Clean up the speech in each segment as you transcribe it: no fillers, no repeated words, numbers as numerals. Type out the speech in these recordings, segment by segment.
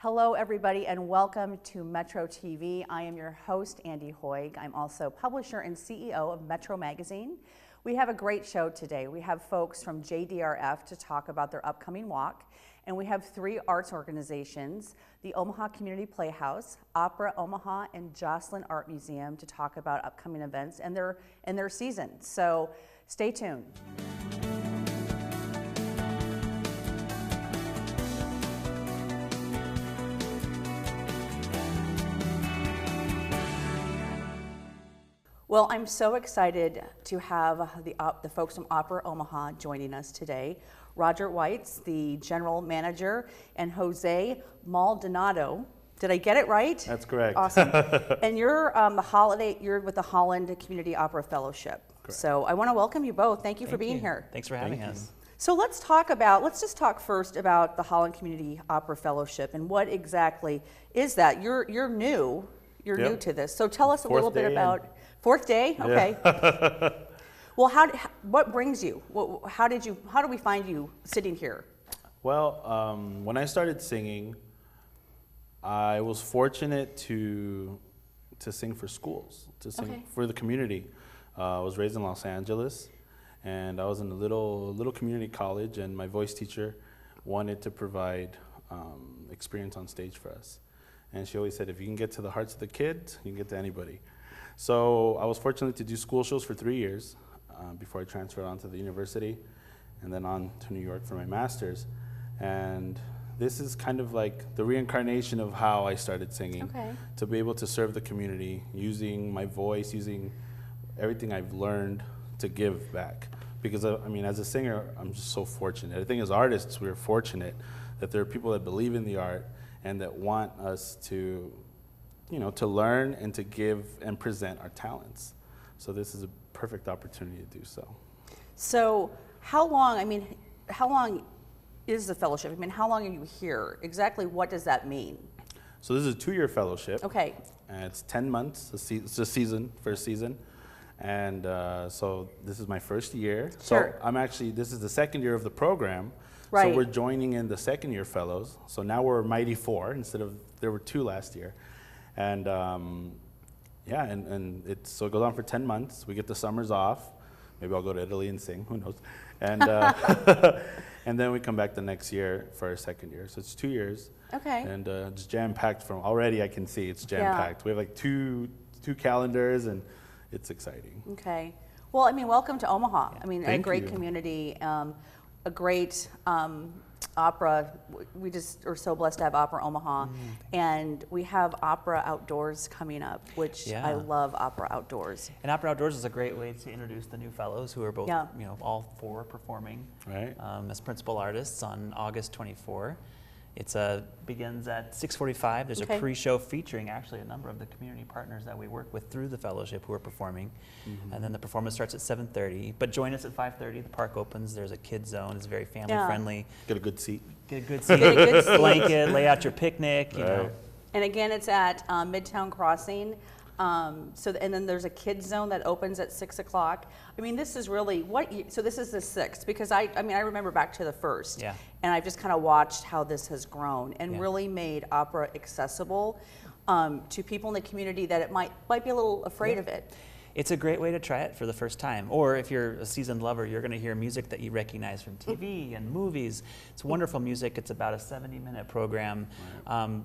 Hello, everybody, and welcome to Metro TV. I am your host, Andy Hoig. I'm also publisher and CEO of Metro Magazine. We have a great show today. We have folks from JDRF to talk about their upcoming walk, and we have three arts organizations, the Omaha Community Playhouse, Opera Omaha, and Jocelyn Art Museum to talk about upcoming events and their season. So stay tuned. Well, I'm so excited to have the folks from Opera Omaha joining us today. Roger Weitz, the general manager, and Jose Maldonado. Did I get it right? That's correct. Awesome. And you're you're with the Holland Community Opera Fellowship. Correct. So I want to welcome you both. Thank you for being here. Thanks for having us. So let's just talk first about the Holland Community Opera Fellowship and what exactly is that? You're new. You're new to this. So tell us a little bit about. Fourth day? Okay. Yeah. Well, what brings you? How do we find you sitting here? Well, when I started singing, I was fortunate to sing for schools, to sing for the community. I was raised in Los Angeles, and I was in a little community college, and my voice teacher wanted to provide experience on stage for us. And she always said, if you can get to the hearts of the kids, you can get to anybody. So I was fortunate to do school shows for 3 years before I transferred on to the university and then on to New York for my master's. And this is kind of like the reincarnation of how I started singing, to be able to serve the community using my voice, using everything I've learned to give back. Because I mean, as a singer, I'm just so fortunate. I think as artists, we're fortunate that there are people that believe in the art and that want us to learn and to give and present our talents. So this is a perfect opportunity to do so. So how long is the fellowship? I mean, how long are you here? Exactly what does that mean? So this is a 2-year fellowship. Okay. And it's 10 months, it's a season, first season. And so this is my first year. Sure. So this is the second year of the program. Right. So we're joining in the second year fellows. So now we're a mighty 4 instead of, there were 2 last year. And so it goes on for 10 months. We get the summers off. Maybe I'll go to Italy and sing, who knows. And and then we come back the next year for our second year. So it's 2 years. Okay. And it's jam-packed already I can see it's jam-packed. We have like two calendars and it's exciting. Okay. Well, I mean, welcome to Omaha. I mean, a great you. Community, a great opera. We just are so blessed to have Opera Omaha. And we have Opera Outdoors coming up, which I love Opera Outdoors. And Opera Outdoors is a great way to introduce the new fellows who are both, all 4 performing as principal artists on August 24. It begins at 6:45. There's a pre-show featuring actually a number of the community partners that we work with through the fellowship who are performing. And then the performance starts at 7:30. But join us at 5:30. The park opens. There's a kid zone. It's very family friendly. Get a good seat. Get a good seat. Blanket. Lay out your picnic. You know. And again, it's at Midtown Crossing. And then there's a kids zone that opens at 6 o'clock. I mean, this is really so this is the 6th, because I remember back to the 1st. Yeah. And I've just kind of watched how this has grown and really made opera accessible to people in the community that might be a little afraid of it. It's a great way to try it for the first time. Or if you're a seasoned lover, you're going to hear music that you recognize from TV and movies. It's wonderful music. It's about a 70-minute program,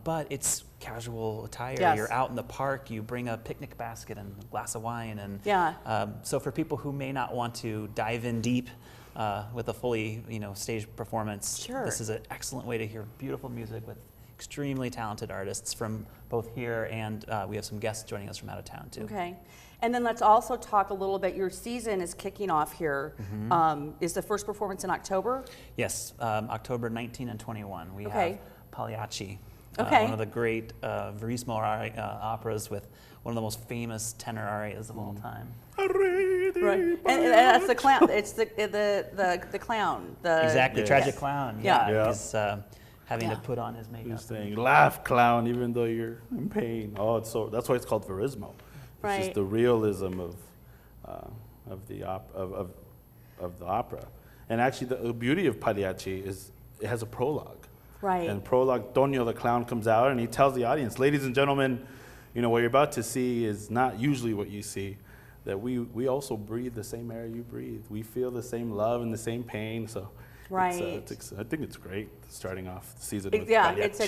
but it's casual attire. Yes. You're out in the park. You bring a picnic basket and a glass of wine. And so for people who may not want to dive in deep with a fully stage performance, this is an excellent way to hear beautiful music with extremely talented artists from both here, and we have some guests joining us from out of town too. Okay. And then let's also talk a little bit, your season is kicking off here. Is the first performance in October? Yes, October 19 and 21. We have Pagliacci, Okay. One of the great Verismo operas with one of the most famous tenor arias of all time. Right. And that's the clown. It's the clown. Exactly, tragic clown. Yeah. He's having to put on his makeup. He's saying, "Laugh, clown, even though you're in pain." Oh, it's so. That's why it's called Verismo. It's just the realism of the opera. And actually, the beauty of Pagliacci is it has a prologue. Right. And prologue, Tonio the clown comes out and he tells the audience, ladies and gentlemen, you know, what you're about to see is not usually what you see. That we also breathe the same air you breathe. We feel the same love and the same pain. So right. I think it's great starting off the season with yeah, mariachi. it's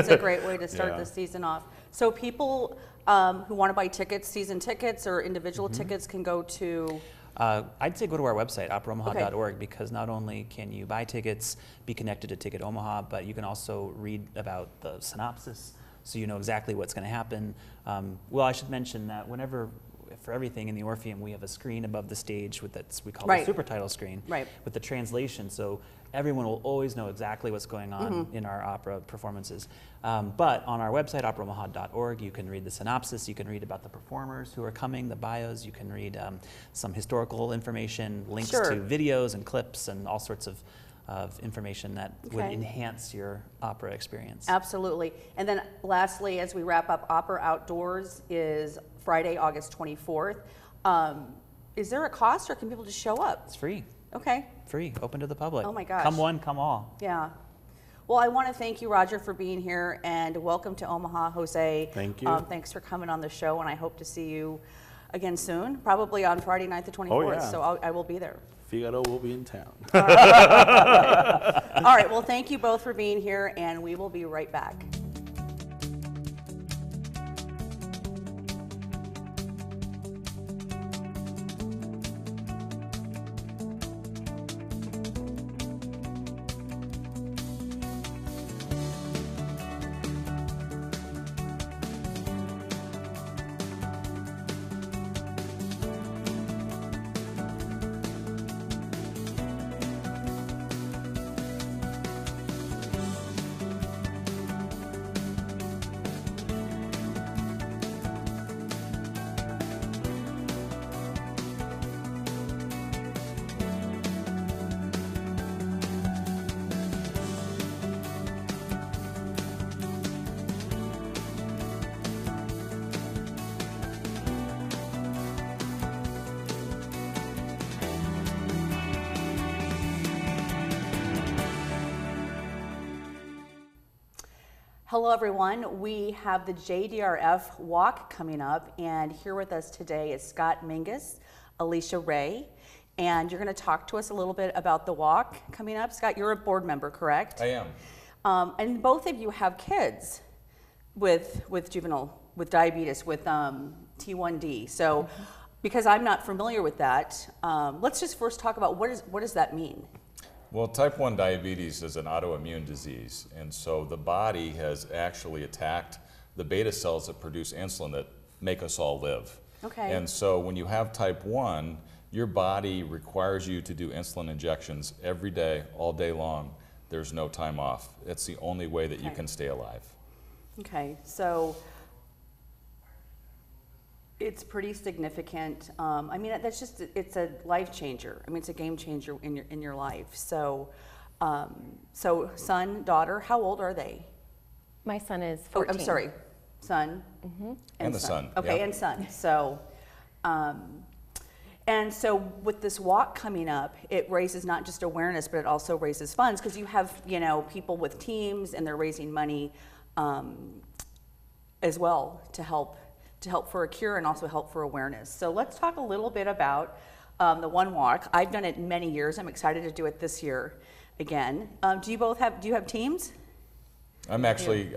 a great way to start the season off. So people who want to buy tickets, season tickets or individual tickets, can go to... I'd say go to our website, operaomaha.org, because not only can you buy tickets, be connected to Ticket Omaha, but you can also read about the synopsis, so you know exactly what's going to happen. Well, I should mention that for everything in the Orpheum, we have a screen above the stage we call the super title screen, with the translation, so everyone will always know exactly what's going on in our opera performances. But on our website, operaomaha.org, you can read the synopsis, you can read about the performers who are coming, the bios, you can read some historical information, links to videos and clips and all sorts of information that would enhance your opera experience. Absolutely. And then lastly, as we wrap up, Opera Outdoors is Friday, August 24th. Is there a cost, or can people just show up? It's free. Okay. Free, open to the public. Oh my gosh. Come one, come all. Yeah. Well, I want to thank you, Roger, for being here, and welcome to Omaha, Jose. Thank you. Thanks for coming on the show, and I hope to see you again soon, probably on Friday night the 24th. Oh, yeah. So I will be there. Figaro will be in town. All right. All right. Well, thank you both for being here, and we will be right back. Hello everyone, we have the JDRF walk coming up, and here with us today is Scott Mingus, Alicia Ray, and you're going to talk to us a little bit about the walk coming up. Scott, you're a board member, correct? I am. And both of you have kids with diabetes, with T1D. So because I'm not familiar with that, let's just first talk about what does that mean? Well, type 1 diabetes is an autoimmune disease, and so the body has actually attacked the beta cells that produce insulin that make us all live. Okay. And so when you have type 1, your body requires you to do insulin injections every day, all day long. There's no time off. It's the only way that you can stay alive. Okay, so it's pretty significant. I mean, that's just, it's a life changer. I mean, it's a game changer in your life. So, so son, daughter, how old are they? My son is 14. Oh, I'm sorry, son. And the son. Okay, yeah. and son. So, and so with this walk coming up, it raises not just awareness, but it also raises funds, because you have, you know, people with teams and they're raising money as well to help for a cure and also help for awareness. So let's talk a little bit about the One Walk. I've done it many years. I'm excited to do it this year again. Do you have teams? I'm actually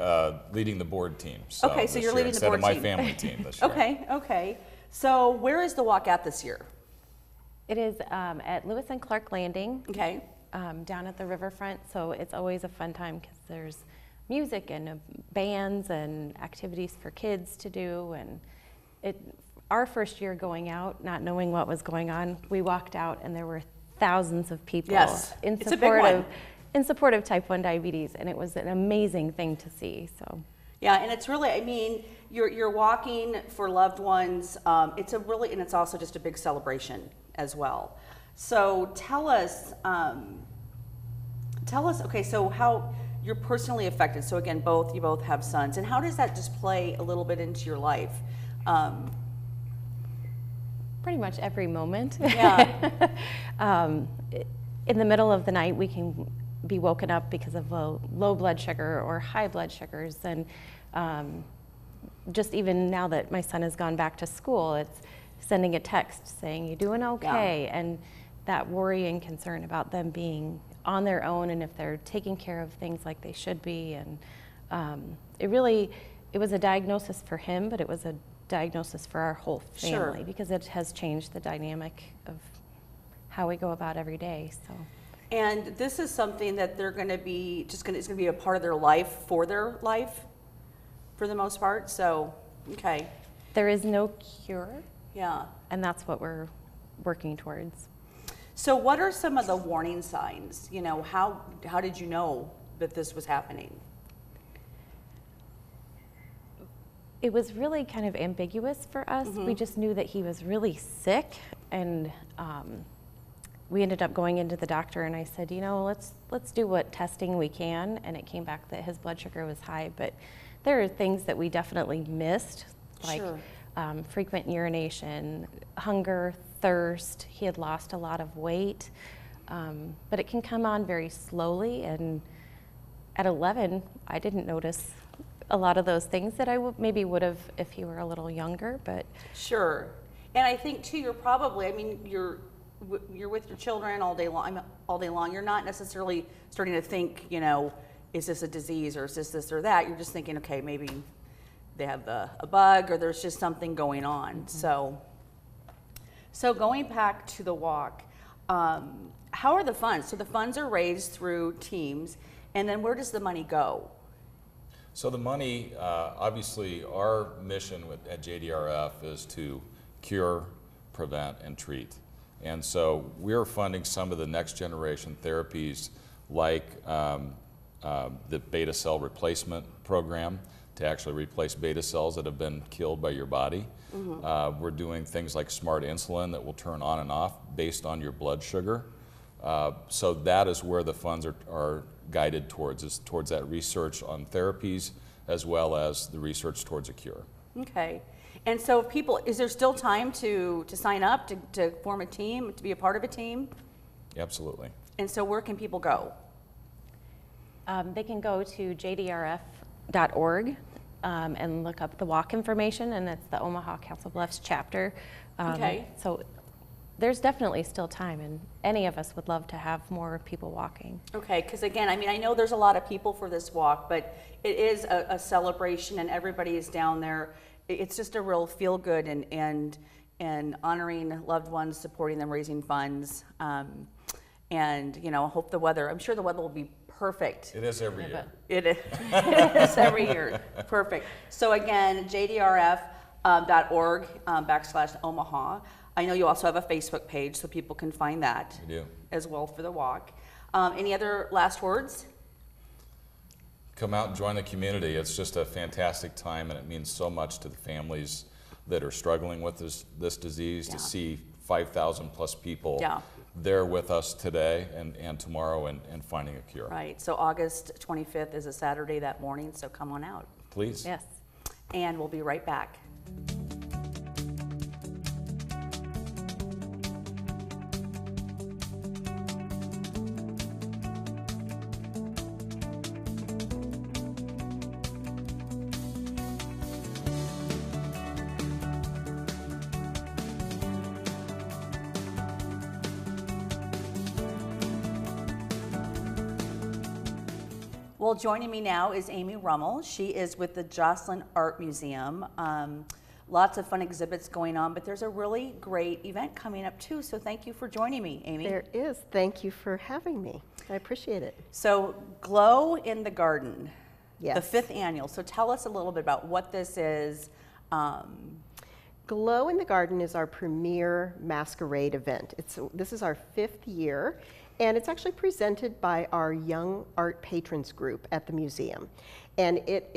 leading the board team. So okay, so you're leading the board team. Instead of my team. family team this year. Okay. So where is the walk at this year? It is at Lewis and Clark Landing. Okay. Down at the riverfront. So it's always a fun time because there's music and bands and activities for kids to do. And our first year going out, not knowing what was going on, we walked out and there were thousands of people in support of type 1 diabetes, and it was an amazing thing to see. So yeah, and it's really, I mean, you're walking for loved ones. It's and it's also just a big celebration as well. So tell us, okay, so how you're personally affected. So again, you both have sons, and how does that just play a little bit into your life? pretty much every moment. Yeah. In the middle of the night, we can be woken up because of low blood sugar or high blood sugars. And just even now that my son has gone back to school, it's sending a text saying, "You doing okay?" Yeah. And that worry and concern about them being on their own and if they're taking care of things like they should be. And it was a diagnosis for him, but it was a diagnosis for our whole family, because it has changed the dynamic of how we go about every day. So. And this is something that they're going to be it's going to be a part of their life for the most part. So, okay. There is no cure. Yeah. And that's what we're working towards. So what are some of the warning signs? You know, how did you know that this was happening? It was really kind of ambiguous for us. We just knew that he was really sick, and we ended up going into the doctor, and I said, you know, let's do what testing we can, and it came back that his blood sugar was high. But there are things that we definitely missed, like frequent urination, hunger, thirst. He had lost a lot of weight, but it can come on very slowly, and at 11, I didn't notice a lot of those things that I maybe would have if he were a little younger. But sure. And I think too, you're probably, I mean, you're with your children all day long. You're not necessarily starting to think, you know, is this a disease or is this or that? You're just thinking, okay, maybe they have a bug or there's just something going on. So going back to the walk, how are the funds? So the funds are raised through teams, and then where does the money go? So the money, obviously our mission at JDRF is to cure, prevent, and treat. And so we're funding some of the next generation therapies like the beta cell replacement program to actually replace beta cells that have been killed by your body. We're doing things like smart insulin that will turn on and off based on your blood sugar. So that is where the funds are guided towards, is towards that research on therapies as well as the research towards a cure. Okay. And so people, is there still time to sign up, to form a team, to be a part of a team? Absolutely. And so where can people go? They can go to jdrf.org and look up the walk information, and it's the Omaha Council Bluffs chapter. Okay. So there's definitely still time, and any of us would love to have more people walking. Okay, because again, I mean, I know there's a lot of people for this walk, but it is a celebration and everybody is down there. It's just a real feel good and honoring loved ones, supporting them, raising funds. And, you know, I hope I'm sure the weather will be perfect. It is every year. It is every year. Perfect. So again, jdrf.org /Omaha. I know you also have a Facebook page, so people can find that as well for the walk. Any other last words? Come out and join the community. It's just a fantastic time, and it means so much to the families that are struggling with this disease, to see 5,000 plus people there with us today and tomorrow and finding a cure. Right. So August 25th is a Saturday that morning, so come on out. Please. Yes. And we'll be right back. Well, joining me now is Amy Rummel. She is with the Jocelyn Art Museum. Lots of fun exhibits going on, but there's a really great event coming up too, so thank you for joining me, Amy. There is. Thank you for having me. I appreciate it. So, Glow in the Garden, yes. The 5th annual. So tell us a little bit about what this is. Glow in the Garden is our premier masquerade event. This is our 5th year, and it's actually presented by our Young Art Patrons group at the museum. And it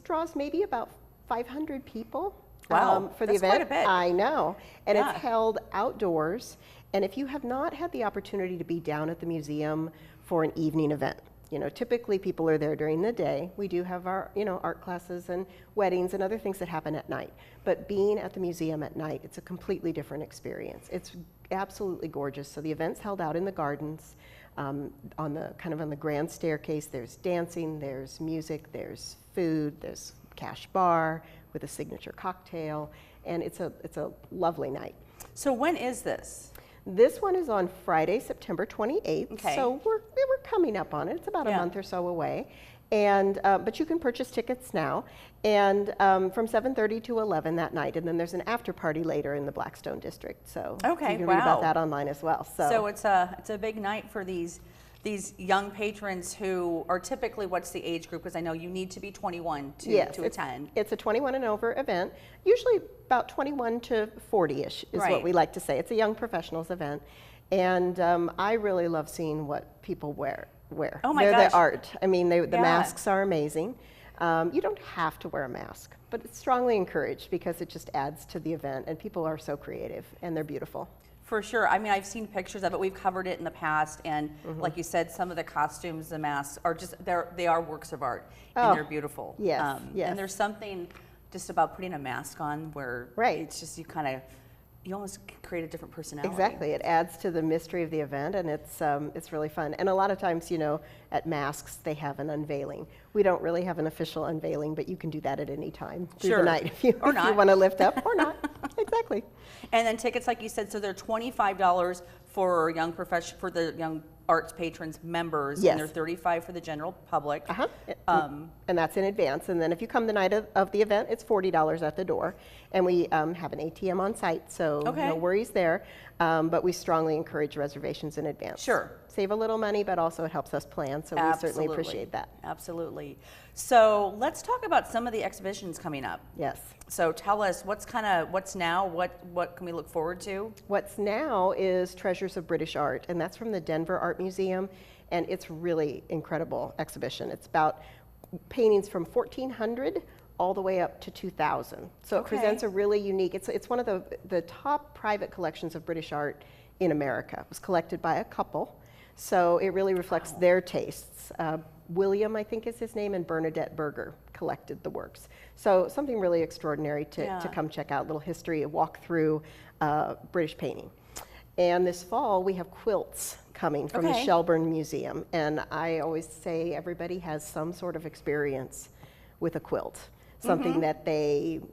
draws maybe about 500 people for the event. Quite a bit. I know. And it's held outdoors. And if you have not had the opportunity to be down at the museum for an evening event, you know, typically people are there during the day. We do have our, art classes and weddings and other things that happen at night. But being at the museum at night, it's a completely different experience. It's absolutely gorgeous. So the event's held out in the gardens. On the grand staircase, there's dancing, there's music, there's food, there's cash bar with a signature cocktail, and it's a lovely night. So when is this? This one is on Friday, September 28th. Okay. So we're coming up on it. It's about a month or so away. And, but you can purchase tickets now, and from 7:30 to 11 that night, and then there's an after party later in the Blackstone district. So you can read about that online as well. So it's a big night for these young patrons who are typically, what's the age group? Because I know you need to be 21 to attend. It's a 21 and over event, usually about 21 to 40-ish is what we like to say. It's a young professionals event, and I really love seeing what people wear. Oh my They're gosh. the art. I mean, the masks are amazing. You don't have to wear a mask, but it's strongly encouraged because it just adds to the event, and people are so creative, and they're beautiful. For sure. I mean, I've seen pictures of it. We've covered it in the past, and like you said, some of the costumes, the masks are just, they are works of art, and they're beautiful. Yes, yes. And there's something just about putting a mask on where it's just, you almost create a different personality. Exactly. It adds to the mystery of the event, and it's really fun. And a lot of times, at masks, they have an unveiling. We don't really have an official unveiling, but you can do that at any time through the night if you want to lift up or not. Exactly. And then tickets, like you said, so they're $25 for the young arts patrons members, and they're $35 for the general public. And that's in advance. And then if you come the night of the event, it's $40 at the door. And we have an ATM on site, so no worries there. But we strongly encourage reservations in advance. Sure. Save a little money, but also it helps us plan, so we certainly appreciate that. Absolutely. So let's talk about some of the exhibitions coming up. Yes. So tell us what's now, what can we look forward to? What's now is Treasures of British Art, and that's from the Denver Art Museum, and it's really incredible exhibition. It's about paintings from 1400 all the way up to 2000. So it presents a really unique, it's one of the top private collections of British art in America. It was collected by a couple, so it really reflects their tastes. William, I think is his name, and Bernadette Berger collected the works. So something really extraordinary to come check out, a little history, a walk through British painting. And this fall we have quilts coming from the Shelburne Museum, and I always say everybody has some sort of experience with a quilt. Something that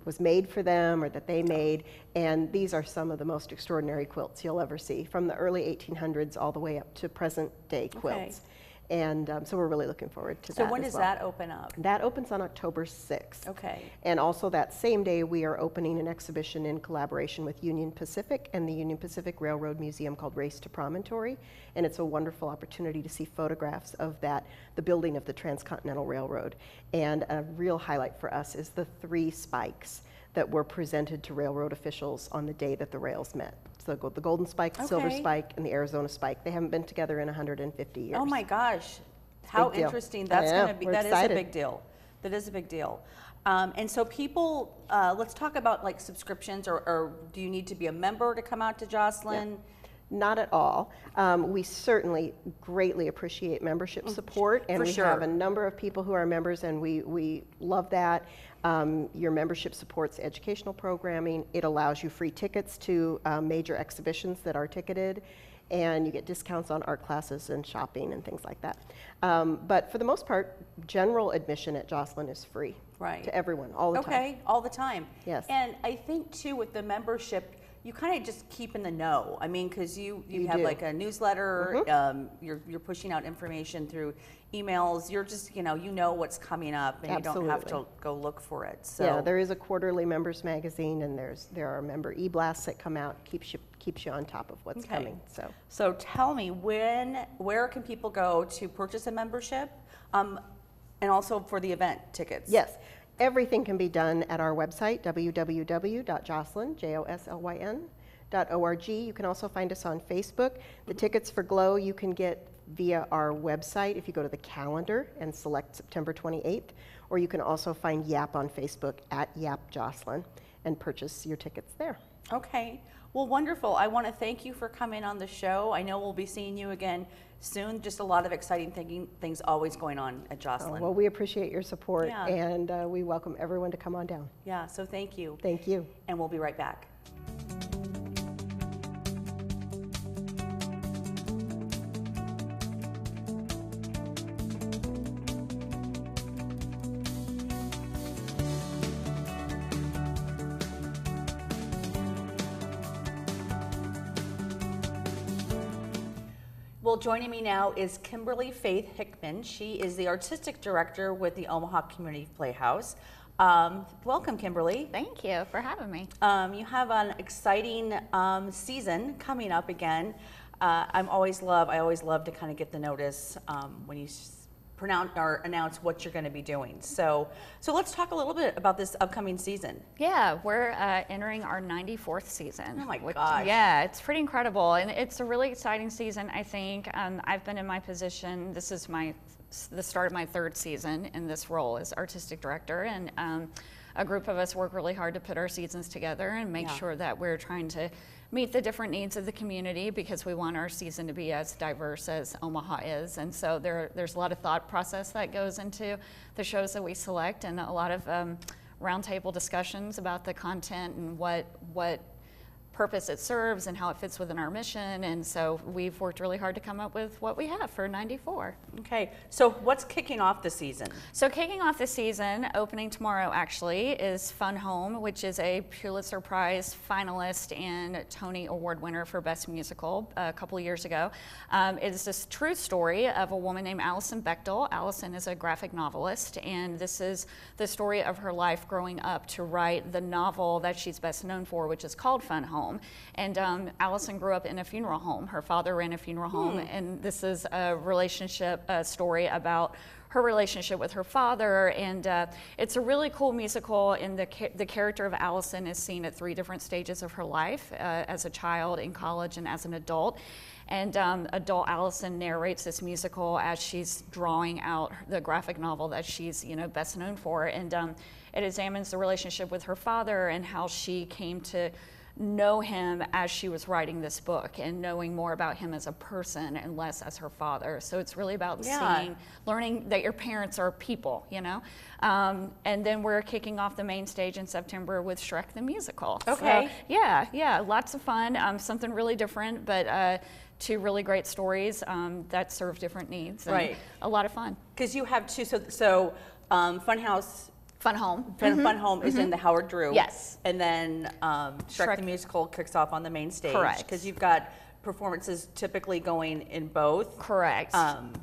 was made for them or that they made, and these are some of the most extraordinary quilts you'll ever see, from the early 1800s all the way up to present day quilts. And so we're really looking forward to that. So when does that open up? That opens on October 6th. Okay. And also that same day we are opening an exhibition in collaboration with Union Pacific and the Union Pacific Railroad Museum called Race to Promontory. And it's a wonderful opportunity to see photographs of the building of the Transcontinental Railroad. And a real highlight for us is the 3 spikes that were presented to railroad officials on the day that the rails met. So the Golden Spike, the Silver Spike, and the Arizona Spike. They haven't been together in 150 years. Oh my gosh, how interesting. That's going to be, that is a big deal. That is a big deal. And so people, let's talk about like subscriptions, or do you need to be a member to come out to Joslyn? Not at all. We certainly greatly appreciate membership support, and we have a number of people who are members, and we love that. Your membership supports educational programming. It allows you free tickets to major exhibitions that are ticketed, and you get discounts on art classes and shopping and things like that. But for the most part, general admission at Joslyn is free to everyone, all the time. Okay, all the time. Yes. And I think too, with the membership, you kind of just keep in the know. I mean, because you have like a newsletter, you're pushing out information through emails. You're just, you know what's coming up, and you don't have to go look for it. So yeah, there is a quarterly members magazine, and there are member e-blasts that come out, keeps you on top of what's coming. So tell me, where can people go to purchase a membership, and also for the event tickets? Yes. Everything can be done at our website, www.joslyn.org. You can also find us on Facebook. The tickets for Glow you can get via our website if you go to the calendar and select September 28th, or you can also find YAP on Facebook at YAP Joslyn and purchase your tickets there. Okay. Well, wonderful. I want to thank you for coming on the show. I know we'll be seeing you again soon. Just a lot of exciting things always going on at Joslyn. Well, we appreciate your support, and we welcome everyone to come on down. Yeah, so thank you. Thank you. And we'll be right back. Well, joining me now is Kimberly Faith Hickman. She is the artistic director with the Omaha Community Playhouse. Welcome, Kimberly. Thank you for having me. You have an exciting season coming up again. I always love to kind of get the notice when you announce what you're going to be doing. So let's talk a little bit about this upcoming season. Yeah, we're entering our 94th season. Oh my gosh. Yeah, it's pretty incredible, and it's a really exciting season, I think. I've been in my position, this is the start of my 3rd season in this role as artistic director, and a group of us work really hard to put our seasons together and make sure that we're trying to meet the different needs of the community, because we want our season to be as diverse as Omaha is. And so there's a lot of thought process that goes into the shows that we select, and a lot of roundtable discussions about the content and what purpose it serves and how it fits within our mission. And so we've worked really hard to come up with what we have for 94. Okay, so what's kicking off the season? So kicking off the season, opening tomorrow actually, is Fun Home, which is a Pulitzer Prize finalist and Tony Award winner for Best Musical a couple of years ago. It is this true story of a woman named Alison Bechtel. Alison is a graphic novelist, and this is the story of her life growing up to write the novel that she's best known for, which is called Fun Home. And Alison grew up in a funeral home. Her father ran a funeral home, and this is a relationship story about her relationship with her father. And it's a really cool musical, and the character of Alison is seen at 3 different stages of her life, as a child, in college, and as an adult. And adult Alison narrates this musical as she's drawing out the graphic novel that she's best known for. And it examines the relationship with her father and how she came to know him as she was writing this book, and knowing more about him as a person and less as her father. So it's really about learning that your parents are people, and then we're kicking off the main stage in September with Shrek the Musical. Okay. So, yeah, lots of fun, something really different, but 2 really great stories that serve different needs. And a lot of fun. Because you have 2, so Fun Home. Fun Home is in the Howard Drew. Yes. And then Shrek the Musical kicks off on the main stage. Correct. Because you've got performances typically going in both. Correct.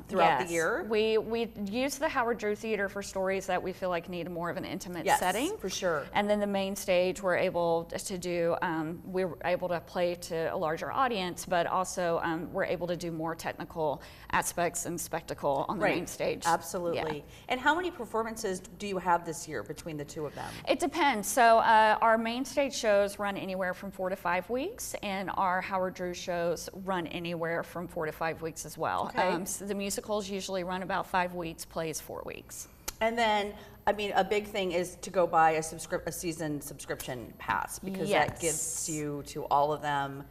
Throughout the year. We use the Howard Drew Theater for stories that we feel like need more of an intimate setting. For sure. And then the main stage we're able to play to a larger audience, but also we're able to do more technical aspects and spectacle on the main stage. Absolutely. Yeah. And how many performances do you have this year between the 2 of them? It depends. So our main stage shows run anywhere from 4 to 5 weeks, and our Howard Drew shows run anywhere from 4 to 5 weeks as well. Okay. So the musicals usually run about 5 weeks, plays 4 weeks. And then, a big thing is to go buy a season subscription pass, because that gets you to all of them.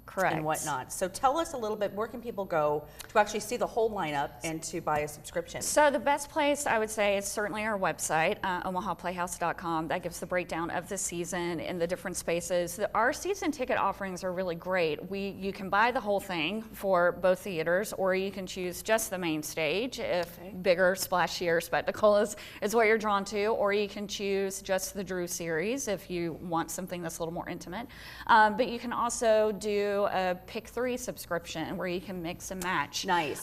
Correct. And whatnot. So tell us a little bit, where can people go to actually see the whole lineup and to buy a subscription? So the best place, I would say, is certainly our website, omahaplayhouse.com. That gives the breakdown of the season in the different spaces. Our season ticket offerings are really great. You can buy the whole thing for both theaters, or you can choose just the main stage if bigger, splashier spectacle is what you're drawn to, or you can choose just the Drew series if you want something that's a little more intimate. But you can also do a pick 3 subscription where you can mix and match. Nice.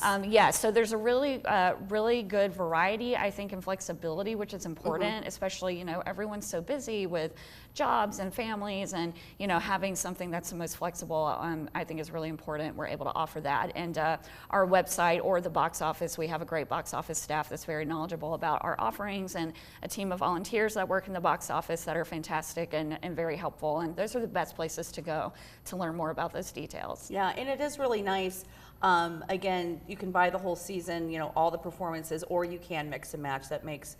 So there's a really good variety, I think, and flexibility, which is important, especially, everyone's so busy with jobs and families, and, having something that's the most flexible, I think is really important. We're able to offer that. And our website or the box office, we have a great box office staff that's very knowledgeable about our offerings, and a team of volunteers that work in the box office that are fantastic and very helpful. And those are the best places to go to learn more about those details. Yeah, and it is really nice. Again, you can buy the whole season, all the performances, or you can mix and match. That makes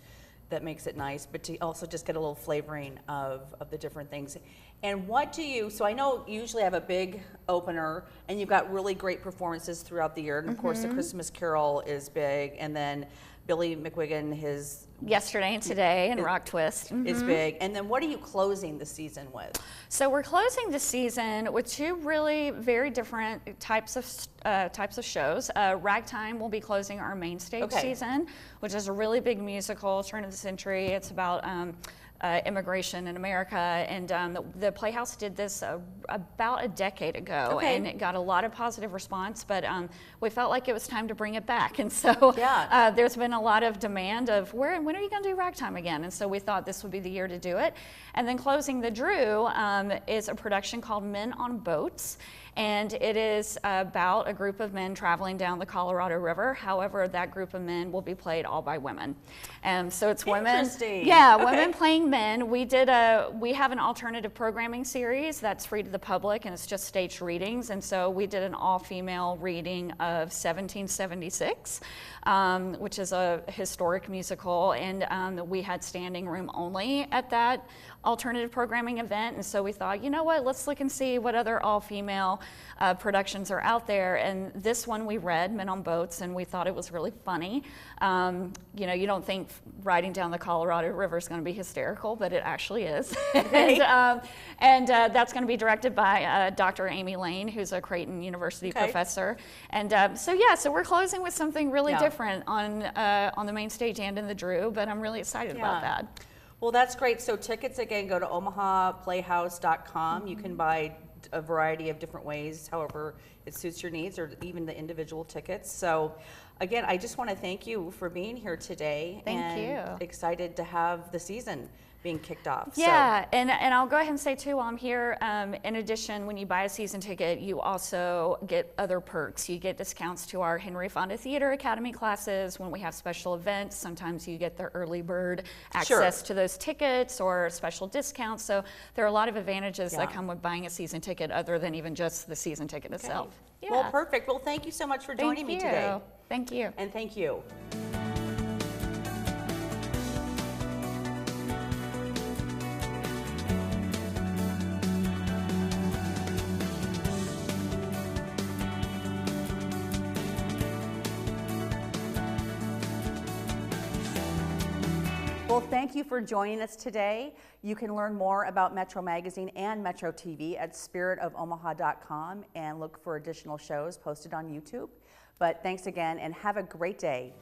it nice, but to also just get a little flavoring of the different things. And so I know you usually have a big opener, and you've got really great performances throughout the year. And of course, the Christmas Carol is big, and then Billy McWiggin, his Yesterday and Today and Rock Twist is big. And then what are you closing the season with? So we're closing the season with 2 really very different types of shows. Ragtime will be closing our main stage season, which is a really big musical, turn of the century. It's about immigration in America. And the Playhouse did this about a decade ago, and it got a lot of positive response, but we felt like it was time to bring it back. And so there's been a lot of demand of when are you going to do Ragtime again? And so we thought this would be the year to do it. And then closing the Drew is a production called Men on Boats. And it is about a group of men traveling down the Colorado River. However, that group of men will be played all by women. So it's women. Yeah, women playing men. We have an alternative programming series that's free to the public, and it's just staged readings. And so we did an all-female reading of 1776, which is a historic musical. And we had standing room only at that alternative programming event. And so we thought, you know what, let's look and see what other all-female productions are out there. And this one we read, Men on Boats, and we thought it was really funny. You know, you don't think riding down the Colorado River is going to be hysterical, but it actually is. and that's going to be directed by Dr. Amy Lane, who's a Creighton University professor. And so we're closing with something really different on the main stage and in the Drew, but I'm really excited about that. Well, that's great. So tickets, again, go to omahaplayhouse.com. You can buy a variety of different ways, however it suits your needs, or even the individual tickets. So again, I just want to thank you for being here today. Thank you. Excited to have the season being kicked off. Yeah, and I'll go ahead and say too, while I'm here, in addition, when you buy a season ticket, you also get other perks. You get discounts to our Henry Fonda Theater Academy classes when we have special events. Sometimes you get the early bird access to those tickets or special discounts. So there are a lot of advantages that come with buying a season ticket other than even just the season ticket itself. Yeah. Well, perfect. Well, thank you so much for joining me today. Thank you. And thank you. Well, thank you for joining us today. You can learn more about Metro Magazine and Metro TV at spiritofomaha.com and look for additional shows posted on YouTube. But thanks again and have a great day.